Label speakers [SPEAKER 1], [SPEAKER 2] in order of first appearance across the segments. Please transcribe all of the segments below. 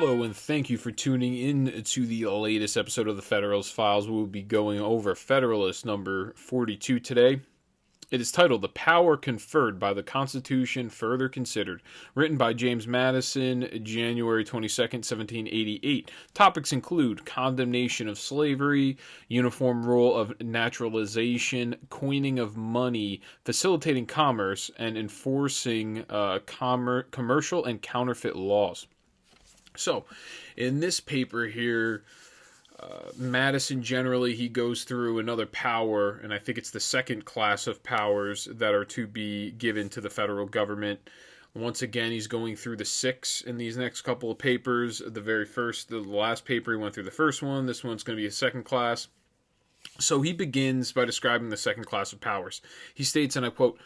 [SPEAKER 1] Hello, and thank you for tuning in to the latest episode of the Federalist Files. We will be going over Federalist number 42 today. It is titled The Power Conferred by the Constitution Further Considered, written by James Madison, January 22nd, 1788. Topics include condemnation of slavery, uniform rule of naturalization, coining of money, facilitating commerce, and enforcing commercial and counterfeit laws. So, in this paper here, Madison generally, he goes through another power, and I think it's the second class of powers that are to be given to the federal government. Once again, he's going through the six in these next couple of papers. The last paper, he went through the first one. This one's going to be a second class. So he begins by describing the second class of powers. He states, and I quote,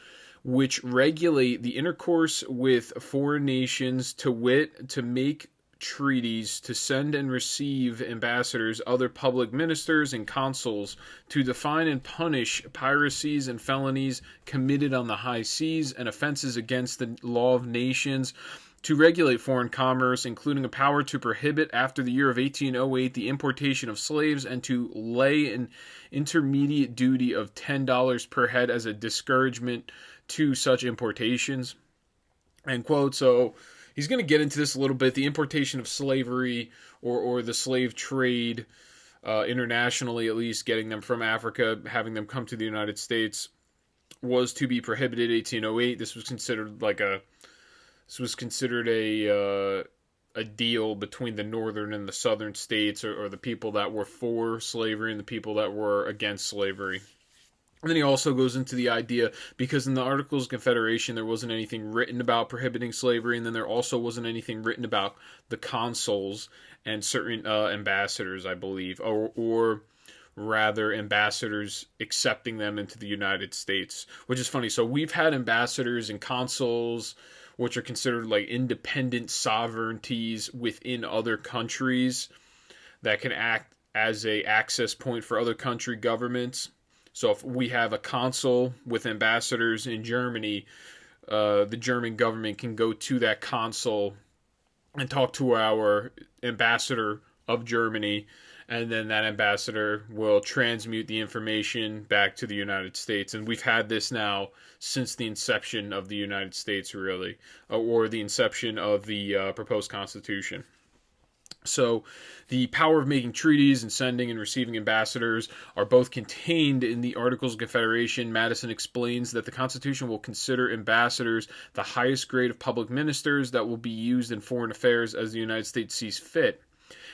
[SPEAKER 1] which regulate the intercourse with foreign nations, to wit, to make treaties, to send and receive ambassadors, other public ministers, and consuls, to define and punish piracies and felonies committed on the high seas and offenses against the law of nations, to regulate foreign commerce, including a power to prohibit after the year of 1808 the importation of slaves, and to lay an intermediate duty of $10 per head as a discouragement to such importations. End quote. So he's going to get into this a little bit. The importation of slavery or the slave trade, internationally at least, getting them from Africa, having them come to the United States, was to be prohibited in 1808. This was considered a deal between the northern and the southern states, or the people that were for slavery and the people that were against slavery. And then he also goes into the idea, because in the Articles of Confederation there wasn't anything written about prohibiting slavery, and then there also wasn't anything written about the consuls and certain ambassadors, I believe, or rather ambassadors accepting them into the United States, which is funny. So we've had ambassadors and consuls, which are considered like independent sovereignties within other countries that can act as a access point for other country governments. So if we have a consul with ambassadors in Germany, the German government can go to that consul and talk to our ambassador of Germany, and then that ambassador will transmute the information back to the United States. And we've had this now since the inception of the United States, really, or the inception of the proposed Constitution. So the power of making treaties and sending and receiving ambassadors are both contained in the Articles of Confederation. Madison explains that the Constitution will consider ambassadors the highest grade of public ministers that will be used in foreign affairs as the United States sees fit.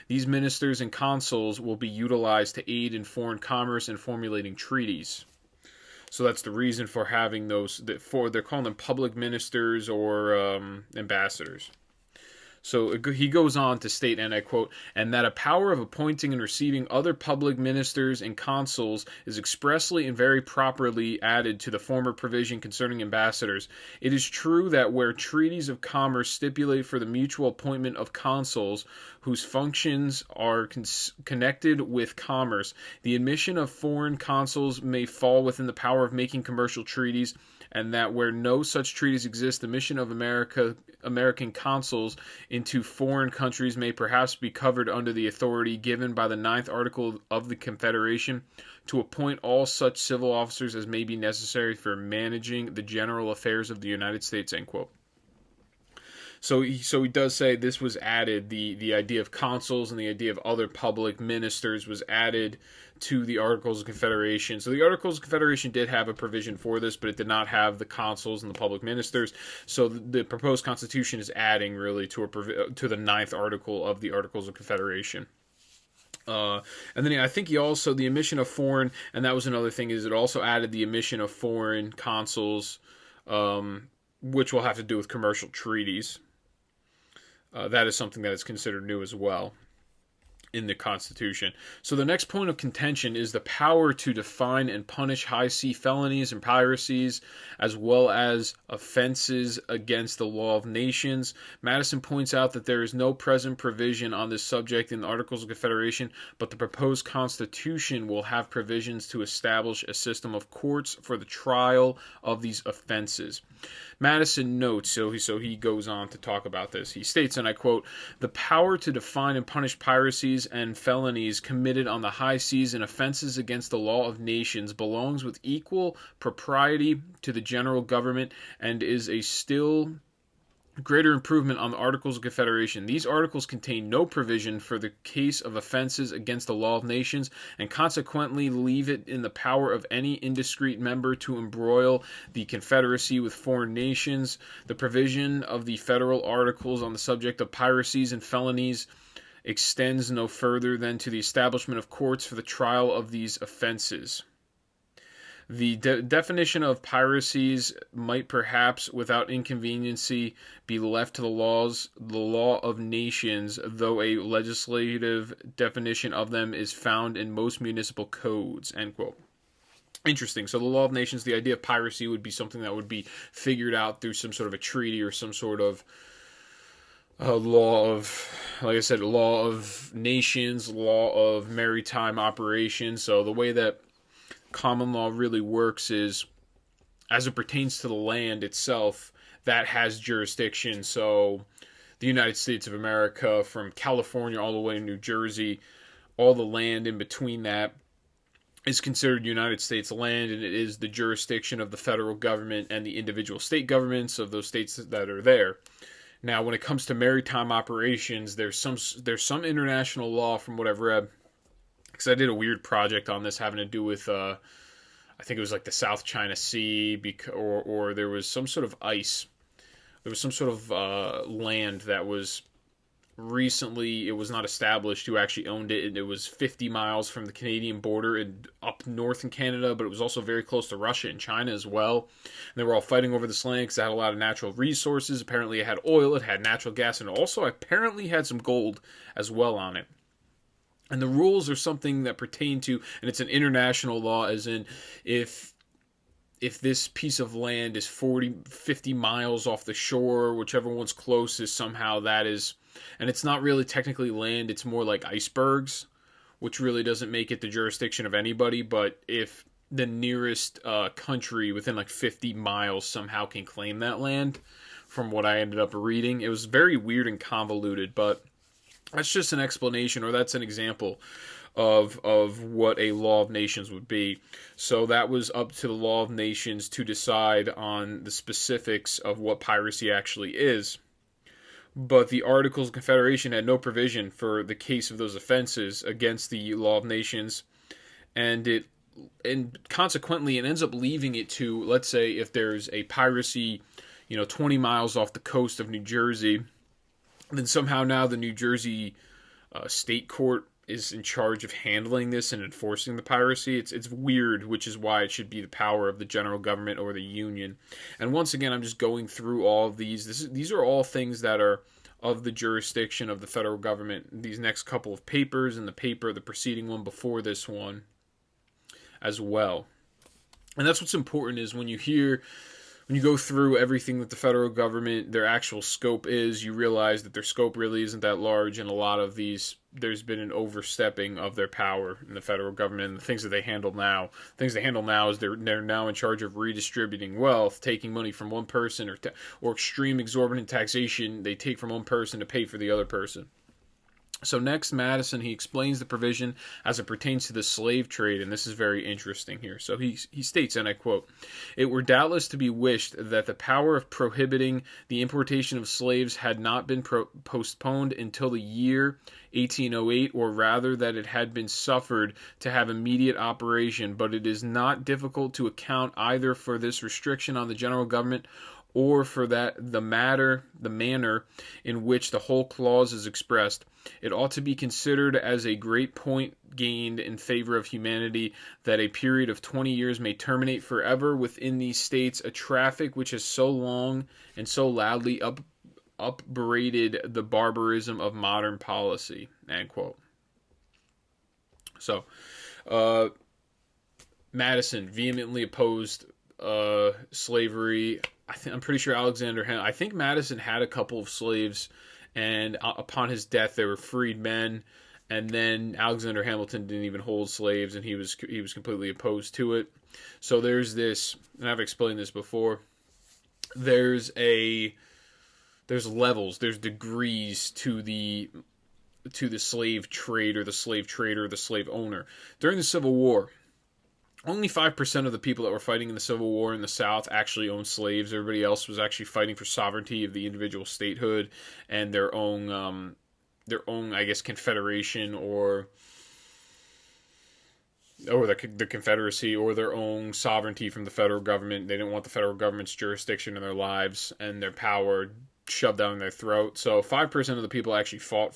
[SPEAKER 1] These ministers and consuls will be utilized to aid in foreign commerce and formulating treaties. So that's the reason for having those. They're calling them public ministers or ambassadors. So he goes on to state, and I quote, and that a power of appointing and receiving other public ministers and consuls is expressly and very properly added to the former provision concerning ambassadors. It is true that where treaties of commerce stipulate for the mutual appointment of consuls whose functions are connected with commerce, the admission of foreign consuls may fall within the power of making commercial treaties, and that where no such treaties exist, the mission of American consuls into foreign countries may perhaps be covered under the authority given by the 9th Article of the Confederation to appoint all such civil officers as may be necessary for managing the general affairs of the United States, end quote. So he does say this was added, the idea of consuls and the idea of other public ministers was added to the Articles of Confederation. So the Articles of Confederation did have a provision for this, but it did not have the consuls and the public ministers. So the proposed Constitution is adding really to the 9th Article of the Articles of Confederation. And then I think he also, the admission of foreign, and that was another thing, is it also added the admission of foreign consuls, which will have to do with commercial treaties. That is something that is considered new as well in the Constitution. So the next point of contention is the power to define and punish high sea felonies and piracies, as well as offenses against the law of nations. Madison points out that there is no present provision on this subject in the Articles of Confederation, but the proposed Constitution will have provisions to establish a system of courts for the trial of these offenses. Madison notes, so he goes on to talk about this. He states, and I quote, "The power to define and punish piracies and felonies committed on the high seas and offenses against the law of nations belongs with equal propriety to the general government and is a still greater improvement on the Articles of Confederation. These articles contain no provision for the case of offenses against the law of nations, and consequently leave it in the power of any indiscreet member to embroil the Confederacy with foreign nations. The provision of the federal articles on the subject of piracies and felonies extends no further than to the establishment of courts for the trial of these offenses. The definition of piracies might perhaps, without inconveniency, be left to the law of nations, though a legislative definition of them is found in most municipal codes." End quote. Interesting. So the law of nations, the idea of piracy would be something that would be figured out through some sort of a treaty or some sort of law of, like I said, law of nations, law of maritime operations. So the way that common law really works is, as it pertains to the land itself, that has jurisdiction. So the United States of America, from California all the way to New Jersey, all the land in between that is considered United States land, and it is the jurisdiction of the federal government and the individual state governments of those states that are there. Now, when it comes to maritime operations, there's some international law, from what I've read, because I did a weird project on this having to do with, I think it was like the South China Sea, or there was some sort of ice. There was some sort of land that was recently, it was not established who actually owned it, and it was 50 miles from the Canadian border and up north in Canada, but it was also very close to Russia and China as well. And they were all fighting over this land because it had a lot of natural resources. Apparently it had oil, it had natural gas, and also apparently had some gold as well on it. And the rules are something that pertain to, and it's an international law, as in if this piece of land is 50 miles off the shore, whichever one's closest, somehow that is, and it's not really technically land, it's more like icebergs, which really doesn't make it the jurisdiction of anybody, but if the nearest country within like 50 miles somehow can claim that land, from what I ended up reading, it was very weird and convoluted, but that's just an explanation, or that's an example of what a law of nations would be. So that was up to the law of nations to decide on the specifics of what piracy actually is. But the Articles of Confederation had no provision for the case of those offenses against the law of nations, and consequently it ends up leaving it to, let's say, if there's a piracy, 20 miles off the coast of New Jersey, then somehow now the New Jersey state court is in charge of handling this and enforcing the piracy. It's weird, which is why it should be the power of the general government or the union. And once again, I'm just going through all of these. These are all things that are of the jurisdiction of the federal government. These next couple of papers and the preceding one before this one as well. And that's what's important, is when you go through everything that the federal government, their actual scope is, you realize that their scope really isn't that large, and a lot of these, there's been an overstepping of their power in the federal government, and the things that they handle now. Things they handle now is they're now in charge of redistributing wealth, taking money from one person, or extreme exorbitant taxation they take from one person to pay for the other person. So next, Madison, he explains the provision as it pertains to the slave trade, and this is very interesting here. So he states, and I quote, "It were doubtless to be wished that the power of prohibiting the importation of slaves had not been postponed until the year 1808, or rather that it had been suffered to have immediate operation, but it is not difficult to account either for this restriction on the general government or for the manner in which the whole clause is expressed. It ought to be considered as a great point gained in favor of humanity that a period of 20 years may terminate forever within these states a traffic which has so long and so loudly upbraided the barbarism of modern policy." End quote. So, Madison vehemently opposed slavery. I'm pretty sure I think Madison had a couple of slaves, and upon his death they were freed men, and then Alexander Hamilton didn't even hold slaves, and he was completely opposed to it. So there's this, and I've explained this before, there's a there's levels, there's degrees to the slave trade or the slave trader or the slave owner. During the Civil War, only 5% of the people that were fighting in the Civil War in the South actually owned slaves. Everybody else was actually fighting for sovereignty of the individual statehood and their own, I guess, confederation or the Confederacy or their own sovereignty from the federal government. They didn't want the federal government's jurisdiction in their lives and their power shoved down their throat. So 5% of the people actually fought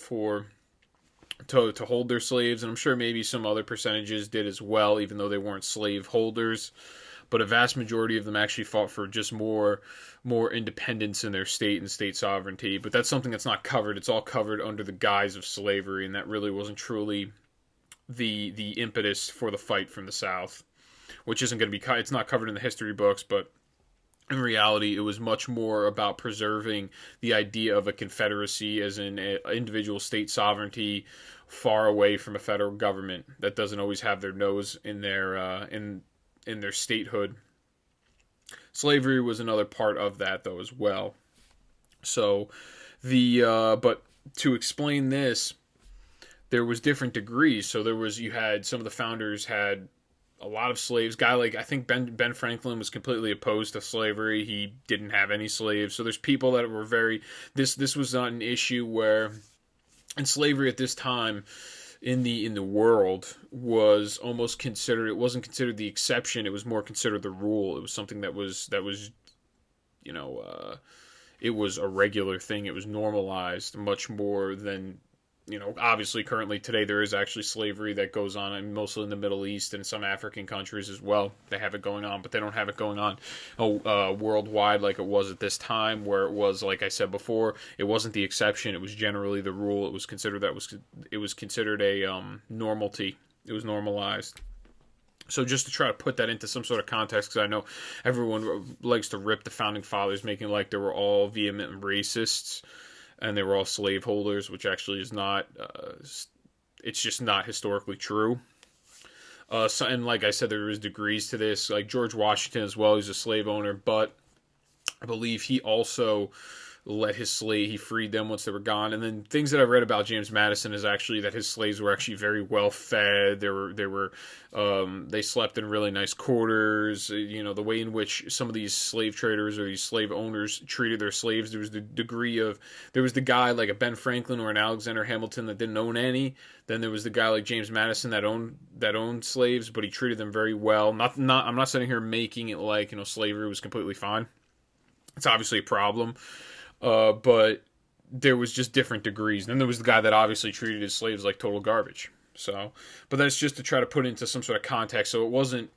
[SPEAKER 1] to hold their slaves, and I'm sure maybe some other percentages did as well, even though they weren't slave holders. But a vast majority of them actually fought for just more independence in their state and state sovereignty. But that's something that's not covered. It's all covered under the guise of slavery, and that really wasn't truly the impetus for the fight from the South, which isn't going to be, it's not covered in the history books, but in reality, it was much more about preserving the idea of a confederacy as an individual state sovereignty far away from a federal government that doesn't always have their nose in their statehood. Slavery was another part of that, though, as well. So but to explain this, there was different degrees. So you had some of the founders had a lot of slaves. Guy like, I think Ben Franklin was completely opposed to slavery. He didn't have any slaves. So there's people that were this was not an issue where, and slavery at this time in the world was almost considered, it wasn't considered the exception, it was more considered the rule. It was something that was it was a regular thing. It was normalized much more than, obviously currently today there is actually slavery that goes on, and mostly in the Middle East and some African countries as well. They have it going on, but they don't have it going on worldwide like it was at this time, where it was, like I said before, it wasn't the exception, it was generally the rule. It was considered a normality. It was normalized. So just to try to put that into some sort of context, because I know everyone likes to rip the founding fathers, making like they were all vehement racists and they were all slaveholders, which actually is not, it's just not historically true. And like I said, there is degrees to this. Like George Washington as well, he's a slave owner, but I believe he also he freed them once they were gone. And then things that I've read about James Madison is actually that his slaves were actually very well fed. They slept in really nice quarters. The way in which some of these slave traders or these slave owners treated their slaves, there was the guy like a Ben Franklin or an Alexander Hamilton that didn't own any. Then there was the guy like James Madison that owned slaves, but he treated them very well. I'm not sitting here making it like, slavery was completely fine. It's obviously a problem. But there was just different degrees. Then there was the guy that obviously treated his slaves like total garbage. So, but that's just to try to put into some sort of context. So it wasn't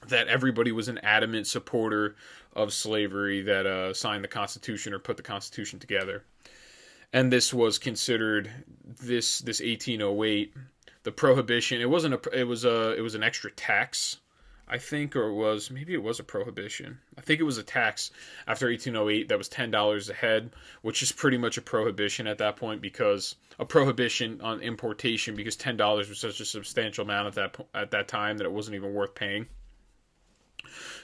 [SPEAKER 1] that everybody was an adamant supporter of slavery that signed the Constitution or put the Constitution together. And this was considered this 1808, the prohibition. It was an extra tax, I think, or maybe it was a prohibition. I think it was a tax after 1808 that was $10 a head, which is pretty much a prohibition at that point, because a prohibition on importation, because $10 was such a substantial amount at that time that it wasn't even worth paying.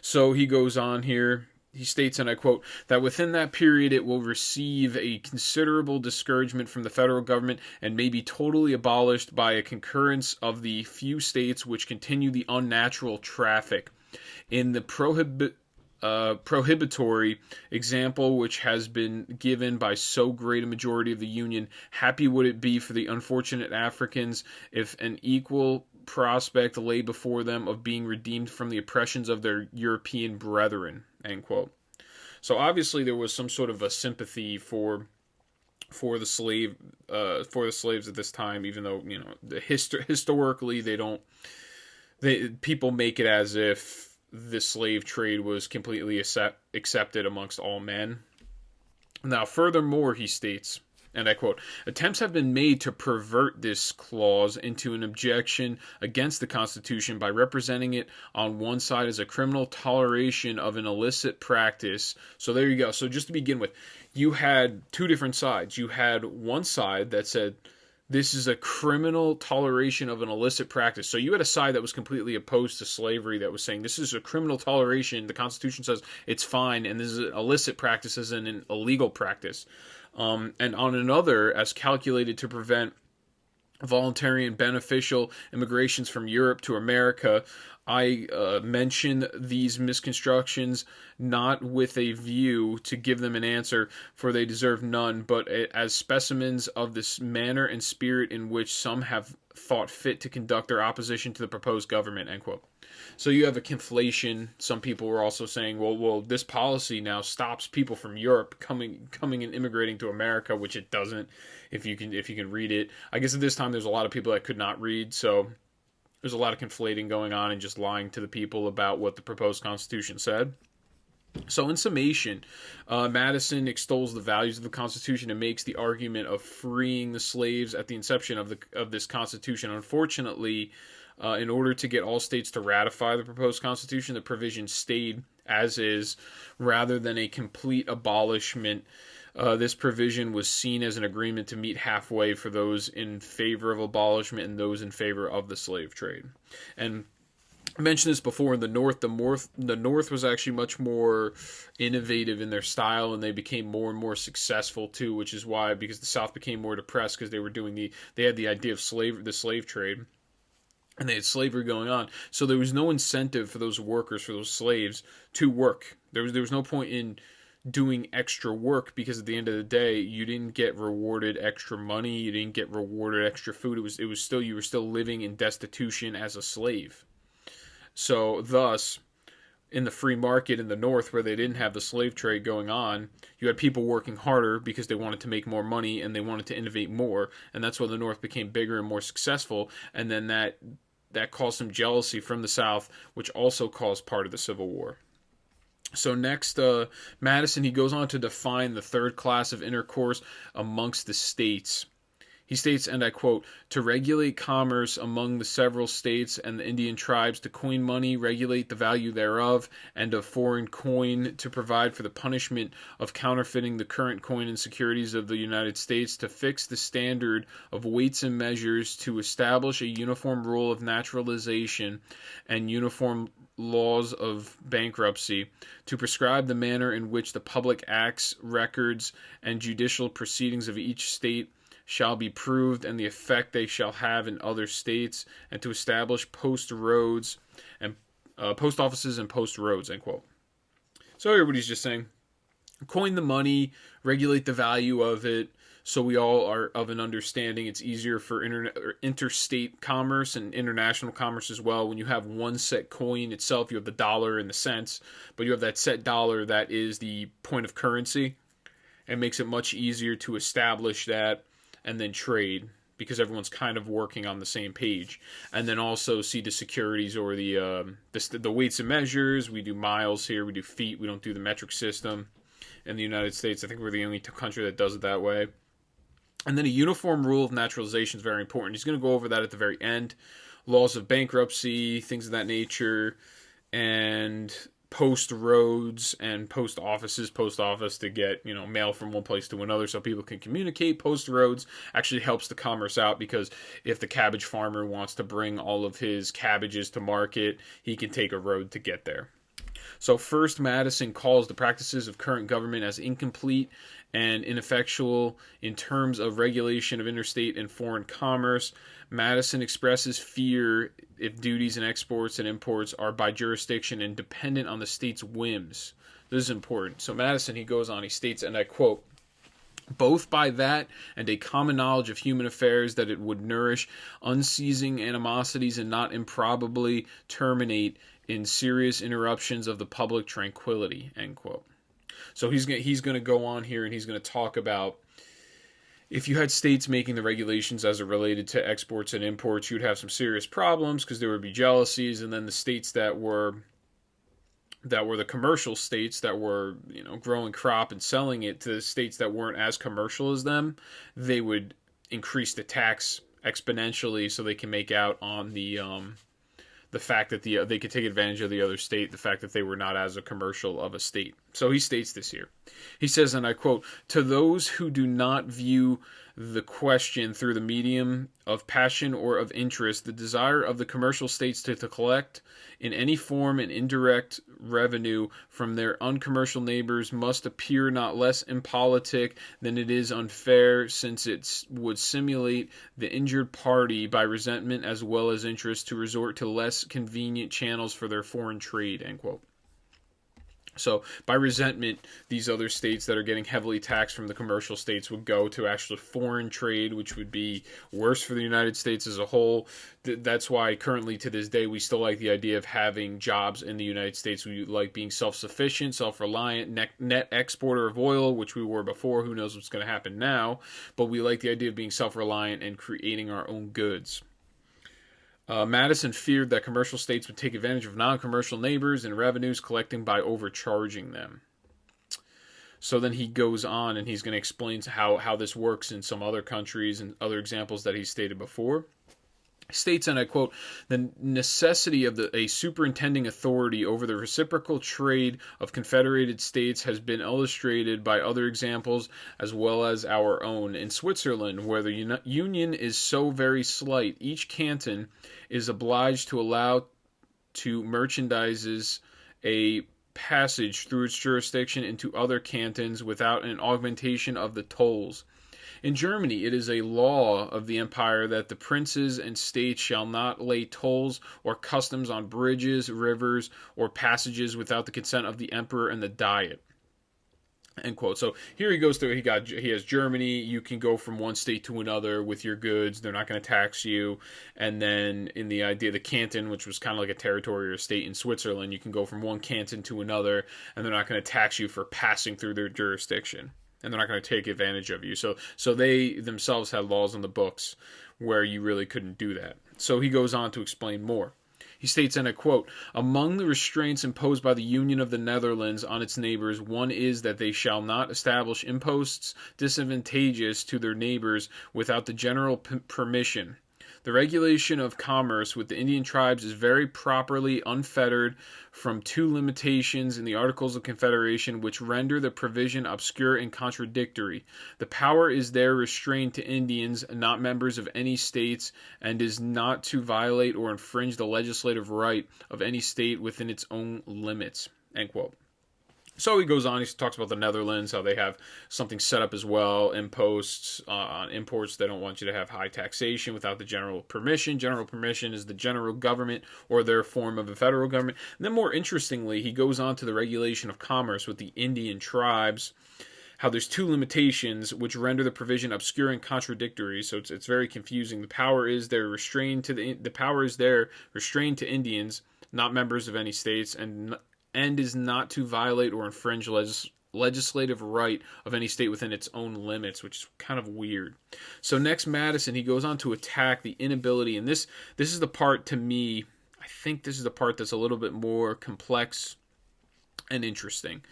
[SPEAKER 1] So he goes on here. He states, and I quote, that within that period it will receive a considerable discouragement from the federal government and may be totally abolished by a concurrence of the few states which continue the unnatural traffic. In the prohibitory example which has been given by so great a majority of the Union, happy would it be for the unfortunate Africans if an equal prospect lay before them of being redeemed from the oppressions of their European brethren. End quote. So obviously there was some sort of a sympathy for the slaves at this time, even though historically people make it as if the slave trade was completely accepted amongst all men. Now, furthermore, he states, and I quote, attempts have been made to pervert this clause into an objection against the Constitution by representing it on one side as a criminal toleration of an illicit practice. So there you go. So just to begin with, you had two different sides. You had one side that said this is a criminal toleration of an illicit practice. So you had a side that was completely opposed to slavery that was saying this is a criminal toleration. The Constitution says it's fine, and this is an illicit practice as in an illegal practice. And on another, as calculated to prevent voluntary and beneficial immigrations from Europe to America. I mention these misconstructions not with a view to give them an answer, for they deserve none, but as specimens of this manner and spirit in which some have thought fit to conduct their opposition to the proposed government, end quote. So you have a conflation. Some people were also saying, well, this policy now stops people from Europe coming and immigrating to America, which it doesn't. If you can read it, I guess at this time there's a lot of people that could not read, so there's a lot of conflating going on and just lying to the people about what the proposed Constitution said. So in summation, Madison extols the values of the Constitution and makes the argument of freeing the slaves at the inception of this Constitution. Unfortunately, in order to get all states to ratify the proposed Constitution, the provision stayed as is rather than a complete abolishment. This provision was seen as an agreement to meet halfway for those in favor of abolishment and those in favor of the slave trade. And I mentioned this before, in the North was actually much more innovative in their style, and they became more and more successful too, which is why, because the South became more depressed because they had the idea of the slave trade, and they had slavery going on. So there was no incentive for those workers, for those slaves, to work. There was no point in doing extra work, because at the end of the day you didn't get rewarded extra money, you didn't get rewarded extra food. It was still, you were still living in destitution as a slave. So thus, in the free market in the North, where they didn't have the slave trade going on, you had people working harder because they wanted to make more money and they wanted to innovate more, and that's why the North became bigger and more successful. And then that caused some jealousy from the South, which also caused part of the Civil War. So next, Madison, he goes on to define the third class of intercourse amongst the states. He states, and I quote, "To regulate commerce among the several states and the Indian tribes, to coin money, regulate the value thereof, and of foreign coin, to provide for the punishment of counterfeiting the current coin and securities of the United States, to fix the standard of weights and measures, to establish a uniform rule of naturalization and uniform laws of bankruptcy, to prescribe the manner in which the public acts, records, and judicial proceedings of each state shall be proved, and the effect they shall have in other states, and to establish post roads and post offices and post roads," end quote. So everybody's just saying, coin the money, regulate the value of it, so we all are of an understanding. It's easier for interstate commerce and international commerce as well. When you have one set coin itself, you have the dollar and the cents, but you have that set dollar that is the point of currency. It makes it much easier to establish that and then trade, because everyone's kind of working on the same page. And then also see the securities, or the weights and measures. We do miles here, we do feet, we don't do the metric system. In the United States, I think we're the only country that does it that way. And then a uniform rule of naturalization is very important. He's going to go over that at the very end. Laws of bankruptcy, things of that nature, and post roads and post offices. Post office to get, mail from one place to another so people can communicate. Post roads actually helps the commerce out, because if the cabbage farmer wants to bring all of his cabbages to market, he can take a road to get there. So first, Madison calls the practices of current government as incomplete and ineffectual in terms of regulation of interstate and foreign commerce. Madison expresses fear if duties and exports and imports are by jurisdiction and dependent on the state's whims. This is important. So Madison, he goes on, he states, and I quote, "Both by that and a common knowledge of human affairs, that it would nourish unceasing animosities and not improbably terminate in serious interruptions of the public tranquility," end quote. So he's going to go on here and he's going to talk about, if you had states making the regulations as it related to exports and imports, you'd have some serious problems, because there would be jealousies. And then the states that were the commercial states that were, growing crop and selling it to the states that weren't as commercial as them, they would increase the tax exponentially so they can make out on the fact that they could take advantage of the other state, the fact that they were not as a commercial of a state. So he states this here. He says, and I quote, "To those who do not view the question through the medium of passion or of interest, the desire of the commercial states to collect in any form an indirect revenue from their uncommercial neighbors must appear not less impolitic than it is unfair, since it would simulate the injured party by resentment as well as interest to resort to less convenient channels for their foreign trade, end quote. So by resentment, these other states that are getting heavily taxed from the commercial states would go to actually foreign trade, which would be worse for the United States as a whole. That's why currently to this day, we still like the idea of having jobs in the United States. We like being self-sufficient, self-reliant, net exporter of oil, which we were before. Who knows what's going to happen now? But we like the idea of being self-reliant and creating our own goods. Madison feared that commercial states would take advantage of non-commercial neighbors and revenues collecting by overcharging them. So then he goes on and he's going to explain how this works in some other countries and other examples that he stated before. States, and I quote, the necessity of a superintending authority over the reciprocal trade of confederated states has been illustrated by other examples as well as our own. In Switzerland, where the union is so very slight, each canton is obliged to allow to merchandises a passage through its jurisdiction into other cantons without an augmentation of the tolls. In Germany, it is a law of the empire that the princes and states shall not lay tolls or customs on bridges, rivers, or passages without the consent of the emperor and the diet. End quote. So here he goes through. He has Germany. You can go from one state to another with your goods. They're not going to tax you. And then in the idea of the canton, which was kind of like a territory or a state in Switzerland, you can go from one canton to another, and they're not going to tax you for passing through their jurisdiction. And they're not going to take advantage of you. So they themselves had laws on the books where you really couldn't do that. So he goes on to explain more. He states, and I quote, among the restraints imposed by the Union of the Netherlands on its neighbors, one is that they shall not establish imposts disadvantageous to their neighbors without the general permission. The regulation of commerce with the Indian tribes is very properly unfettered from two limitations in the Articles of Confederation which render the provision obscure and contradictory. The power is there restrained to Indians, not members of any states, and is not to violate or infringe the legislative right of any state within its own limits. End quote. So he goes on, he talks about the Netherlands, how they have something set up as well, imposts on imports. They don't want you to have high taxation without the general permission. General permission is the general government or their form of a federal government. And then more interestingly, he goes on to the regulation of commerce with the Indian tribes, how there's two limitations which render the provision obscure and contradictory. So it's very confusing. The power is there restrained to Indians, not members of any states, and is not to violate or infringe legislative right of any state within its own limits, which is kind of weird. So next, Madison, he goes on to attack the inability, and this is the part, to me, I think this is the part that's a little bit more complex and interesting.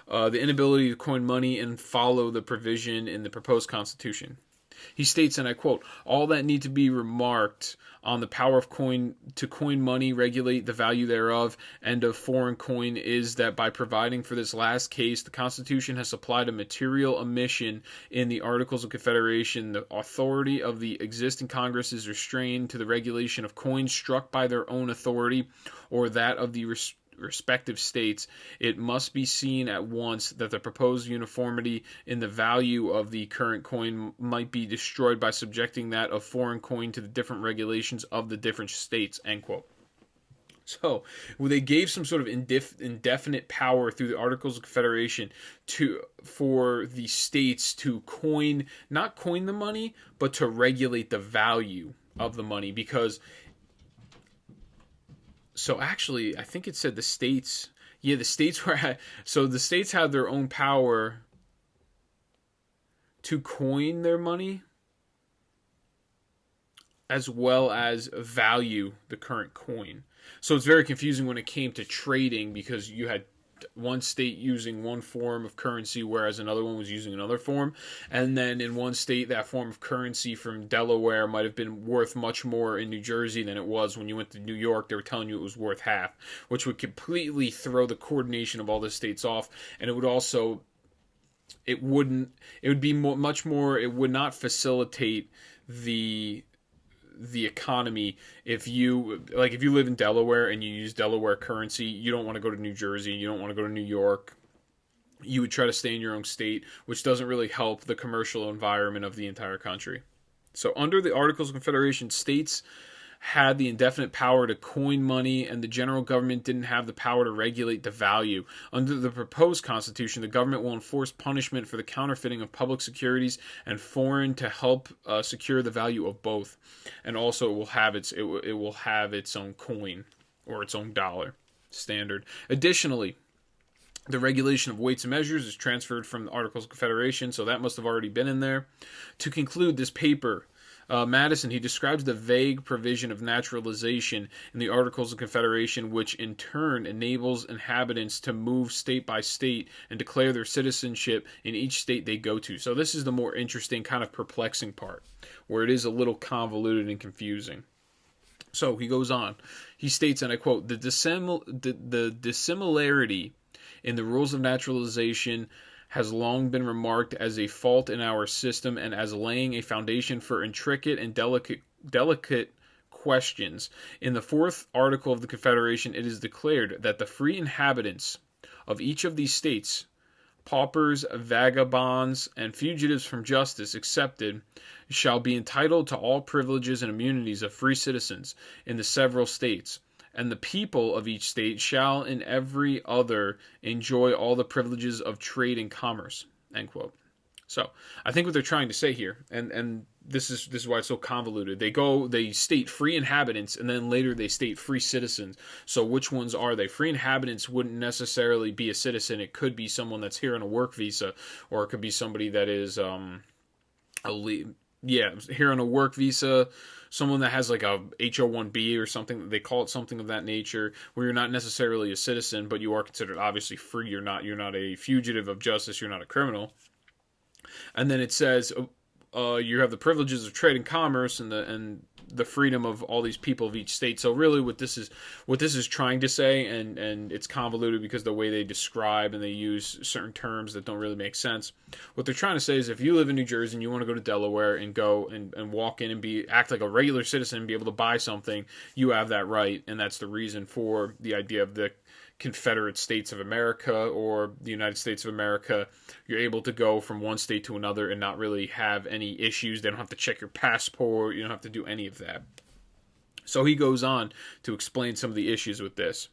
[SPEAKER 1] The inability to coin money and follow the provision in the proposed Constitution. He states, and I quote, all that need to be remarked on the power of coin money, regulate the value thereof, and of foreign coin is that by providing for this last case, the Constitution has supplied a material omission in the Articles of Confederation. The authority of the existing Congress is restrained to the regulation of coins struck by their own authority or that of the respective states. It must be seen at once that the proposed uniformity in the value of the current coin might be destroyed by subjecting that of foreign coin to the different regulations of the different states, end quote. So they gave some sort of indefinite power through the Articles of Confederation for the states to not coin the money, but to regulate the value of the money, because so actually, I think it said the states the states had their own power to coin their money as well as value the current coin. So it's very confusing when it came to trading, because you had one state using one form of currency, whereas another one was using another form. And then in one state, that form of currency from Delaware might have been worth much more in New Jersey than it was when you went to New York. They were telling you it was worth half, which would completely throw the coordination of all the states off. And it would also it would be much more, it would not facilitate the economy if you live in Delaware and you use Delaware currency. You don't want to go to New Jersey, you don't want to go to New York. You would try to stay in your own state, which doesn't really help the commercial environment of the entire country. So under the Articles of Confederation, states had the indefinite power to coin money, and the general government didn't have the power to regulate the value. Under the proposed Constitution, the government will enforce punishment for the counterfeiting of public securities and foreign to help secure the value of both. And also, it will have its own coin or its own dollar standard. Additionally, the regulation of weights and measures is transferred from the Articles of Confederation, so that must have already been in there. To conclude this paper, Madison, he describes the vague provision of naturalization in the Articles of Confederation, which in turn enables inhabitants to move state by state and declare their citizenship in each state they go to. So this is the more interesting, kind of perplexing part, where it is a little convoluted and confusing. So he goes on. He states, and I quote, the dissimilarity in the rules of naturalization has long been remarked as a fault in our system and as laying a foundation for intricate and delicate questions. In the fourth article of the Confederation, it is declared that the free inhabitants of each of these states, paupers, vagabonds, and fugitives from justice excepted, shall be entitled to all privileges and immunities of free citizens in the several states, and the people of each state shall in every other enjoy all the privileges of trade and commerce. End quote. So I think what they're trying to say here, and this is why it's so convoluted. They state free inhabitants, and then later they state free citizens. So which ones are they? Free inhabitants wouldn't necessarily be a citizen. It could be someone that's here on a work visa, or it could be somebody that is here on a work visa. Someone that has like a HO1B or something, they call it something of that nature, where you're not necessarily a citizen, but you are considered obviously free. You're not a fugitive of justice. You're not a criminal. And then it says you have the privileges of trade and commerce and the freedom of all these people of each state. So really what this is trying to say, and it's convoluted because the way they describe and they use certain terms that don't really make sense. What they're trying to say is if you live in New Jersey and you want to go to Delaware and go and walk in and act like a regular citizen and be able to buy something, you have that right. And that's the reason for the idea of the Confederate States of America or the United States of America. You're able to go from one state to another and not really have any issues. They don't have to check your passport. You don't have to do any of that. So he goes on to explain some of the issues with this.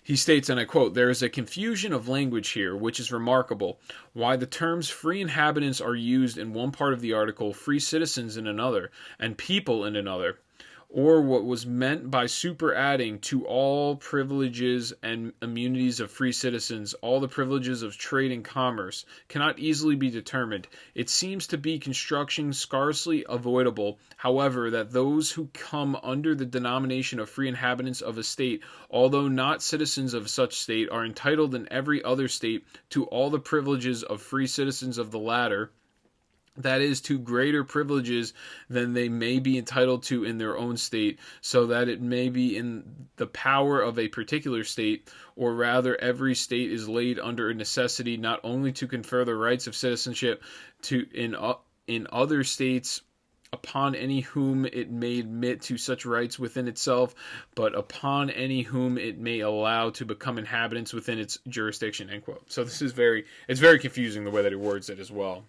[SPEAKER 1] He states, and I quote, "There is a confusion of language here, which is remarkable. Why the terms free inhabitants are used in one part of the article, free citizens in another, and people in another, or what was meant by superadding to all privileges and immunities of free citizens, all the privileges of trade and commerce, cannot easily be determined. It seems to be construction scarcely avoidable, however, that those who come under the denomination of free inhabitants of a state, although not citizens of such state, are entitled in every other state to all the privileges of free citizens of the latter, that is, to greater privileges than they may be entitled to in their own state, so that it may be in the power of a particular state, or rather every state is laid under a necessity not only to confer the rights of citizenship in other states upon any whom it may admit to such rights within itself, but upon any whom it may allow to become inhabitants within its jurisdiction." End quote. So this is very confusing the way that he words it as well.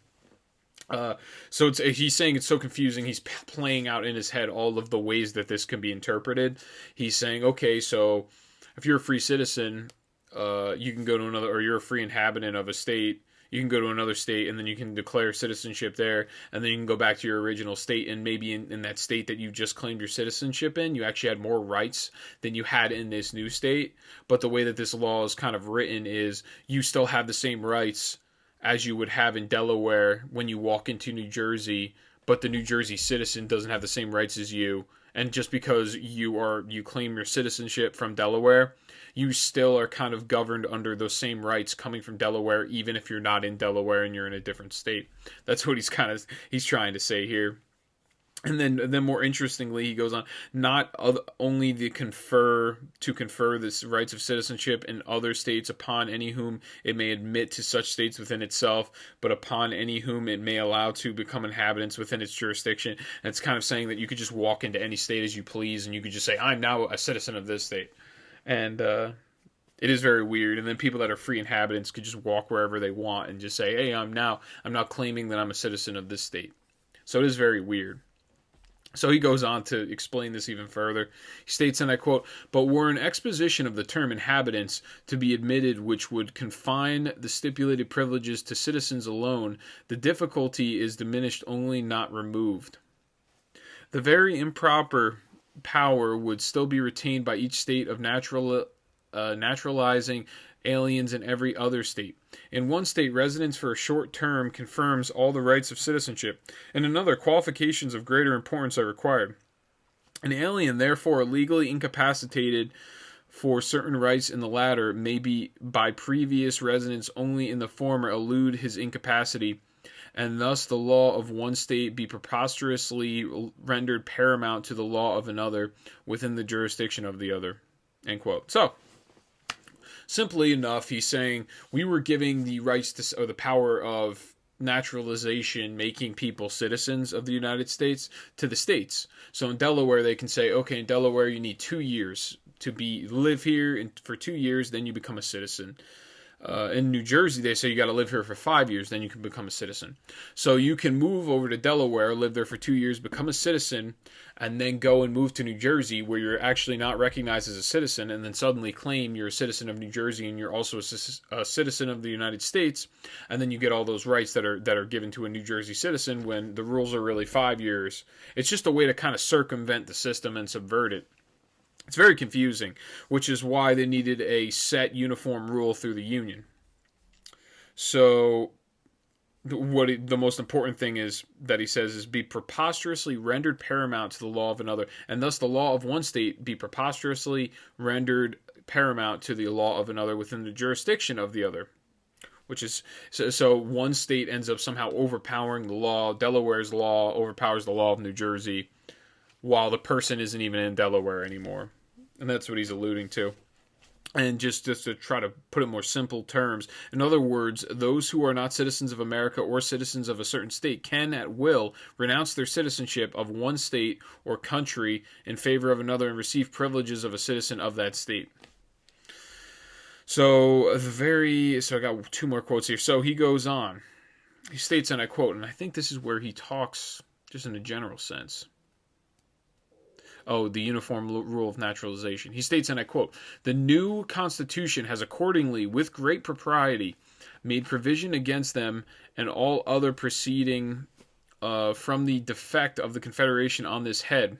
[SPEAKER 1] So he's saying it's so confusing. He's playing out in his head all of the ways that this can be interpreted. He's saying, okay, so if you're a free citizen, you can go to another, or you're a free inhabitant of a state, you can go to another state and then you can declare citizenship there, and then you can go back to your original state, and maybe in that state that you just claimed your citizenship in, you actually had more rights than you had in this new state. But the way that this law is kind of written is you still have the same rights as you would have in Delaware when you walk into New Jersey, but the New Jersey citizen doesn't have the same rights as you. And just because you claim your citizenship from Delaware, you still are kind of governed under those same rights coming from Delaware, even if you're not in Delaware and you're in a different state. That's what he's trying to say here. And then more interestingly, he goes on, not only to confer this rights of citizenship in other states upon any whom it may admit to such states within itself, but upon any whom it may allow to become inhabitants within its jurisdiction. And it's kind of saying that you could just walk into any state as you please, and you could just say, I'm now a citizen of this state. And it is very weird. And then people that are free inhabitants could just walk wherever they want and just say, hey, I'm now claiming that I'm a citizen of this state. So it is very weird. So he goes on to explain this even further. He states, and I quote, "But were an exposition of the term inhabitants to be admitted which would confine the stipulated privileges to citizens alone, the difficulty is diminished only, not removed. The very improper power would still be retained by each state of naturalizing aliens in every other state. In one state, residence for a short term confirms all the rights of citizenship. In another, qualifications of greater importance are required. An alien, therefore, legally incapacitated for certain rights in the latter, may be by previous residence only in the former elude his incapacity, and thus the law of one state be preposterously rendered paramount to the law of another within the jurisdiction of the other." End quote. So, simply enough, he's saying we were giving the rights to, or the power of naturalization, making people citizens of the United States, to the states. So in Delaware, they can say, okay, in Delaware, you need 2 years to live here, and for 2 years, then you become a citizen. In New Jersey, they say you got to live here for 5 years, then you can become a citizen. So you can move over to Delaware, live there for 2 years, become a citizen, and then go and move to New Jersey, where you're actually not recognized as a citizen, and then suddenly claim you're a citizen of New Jersey and you're also a citizen of the United States, and then you get all those rights that are given to a New Jersey citizen when the rules are really 5 years. It's just a way to kind of circumvent the system and subvert it. It's very confusing, which is why they needed a set uniform rule through the Union. So the most important thing is that he says is be preposterously rendered paramount to the law of another, and thus the law of one state be preposterously rendered paramount to the law of another within the jurisdiction of the other. Which is, so one state ends up somehow overpowering the law. Delaware's law overpowers the law of New Jersey, while the person isn't even in Delaware anymore. And that's what he's alluding to. And just to try to put it in more simple terms, in other words, those who are not citizens of America or citizens of a certain state can at will renounce their citizenship of one state or country in favor of another and receive privileges of a citizen of that state. So I got 2 more quotes here. So he goes on. He states, and I quote, and I think this is where he talks just in a general sense. The uniform rule of naturalization. He states, and I quote, "The new Constitution has accordingly, with great propriety, made provision against them and all other proceeding from the defect of the Confederation on this head,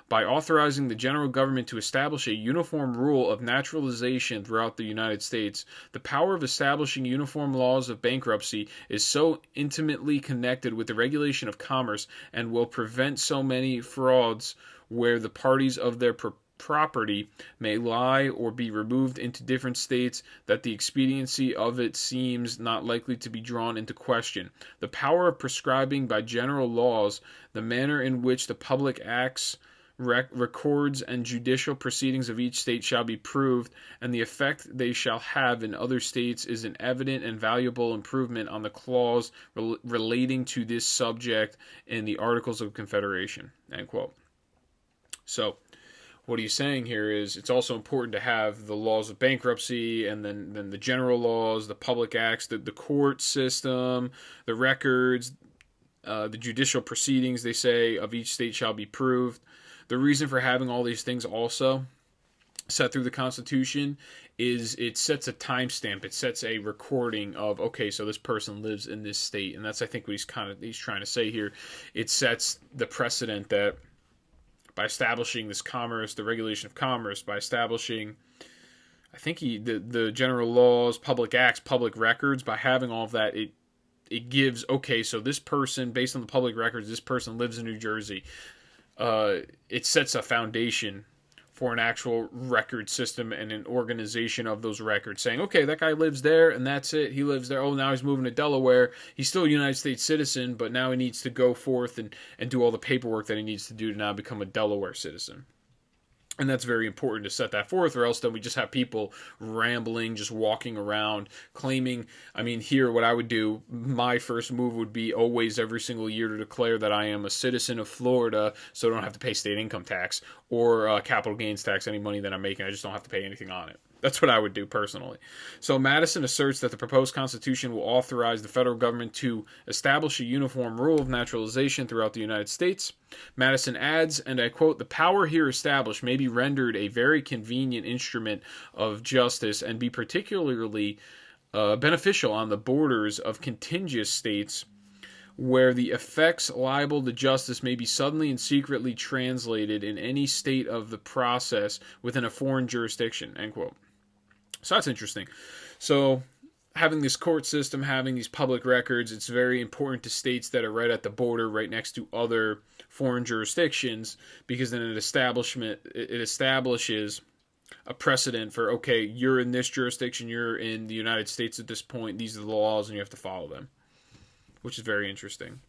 [SPEAKER 1] by authorizing the general government to establish a uniform rule of naturalization throughout the United States. The power of establishing uniform laws of bankruptcy is so intimately connected with the regulation of commerce and will prevent so many frauds where the parties of their property may lie or be removed into different states, that the expediency of it seems not likely to be drawn into question. The power of prescribing by general laws the manner in which the public acts, records, and judicial proceedings of each state shall be proved, and the effect they shall have in other states is an evident and valuable improvement on the clause relating to this subject in the Articles of Confederation." End quote. So, what he's saying here is it's also important to have the laws of bankruptcy and then the general laws, the public acts, the court system, the records, the judicial proceedings, they say, of each state shall be proved. The reason for having all these things also set through the Constitution is it sets a timestamp. It sets a recording of, okay, so this person lives in this state. And that's, I think, what he's trying to say here. It sets the precedent that by establishing this commerce, the regulation of commerce, by establishing, I think the general laws, public acts, public records, by having all of that, it gives, okay, so this person, based on the public records, this person lives in New Jersey. It sets a foundation for an actual record system and an organization of those records, saying, okay, that guy lives there and that's it. He lives there. Oh, now he's moving to Delaware. He's still a United States citizen, but now he needs to go forth and do all the paperwork that he needs to do to now become a Delaware citizen. And that's very important to set that forth, or else then we just have people rambling, just walking around, claiming, I mean, here, what I would do, my first move would be always every single year to declare that I am a citizen of Florida, so I don't have to pay state income tax or capital gains tax, any money that I'm making. I just don't have to pay anything on it. That's what I would do personally. So Madison asserts that the proposed Constitution will authorize the federal government to establish a uniform rule of naturalization throughout the United States. Madison adds, and I quote, "The power here established may be rendered a very convenient instrument of justice and be particularly beneficial on the borders of contiguous states where the effects liable to justice may be suddenly and secretly translated in any state of the process within a foreign jurisdiction," end quote. So that's interesting. So having this court system, having these public records, it's very important to states that are right at the border, right next to other foreign jurisdictions, because then it establishes a precedent for, okay, you're in this jurisdiction, you're in the United States at this point, these are the laws and you have to follow them, which is very interesting.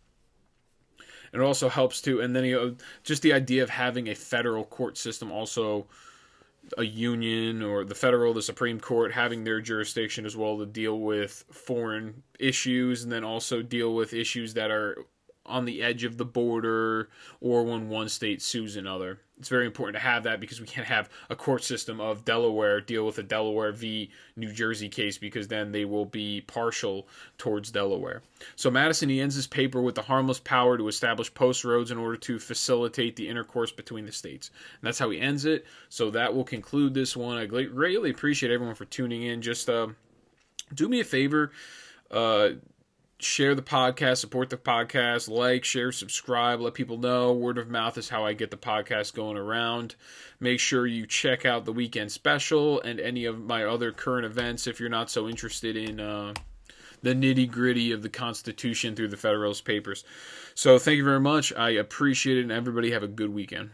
[SPEAKER 1] And it also helps to, and then just the idea of having a federal court system, also a union or the Supreme Court having their jurisdiction as well to deal with foreign issues, and then also deal with issues that are on the edge of the border or when one state sues another. It's very important to have that, because we can't have a court system of Delaware deal with a Delaware v. New Jersey case, because then they will be partial towards Delaware. So Madison, he ends his paper with the harmless power to establish post roads in order to facilitate the intercourse between the states. And that's how he ends it. So that will conclude this one. I greatly appreciate everyone for tuning in. Just do me a favor. Share the podcast, support the podcast, like, share, subscribe, let people know. Word of mouth is how I get the podcast going around. Make sure you check out the weekend special and any of my other current events if you're not so interested in the nitty-gritty of the Constitution through the Federalist Papers. So thank you very much. I appreciate it, and everybody have a good weekend.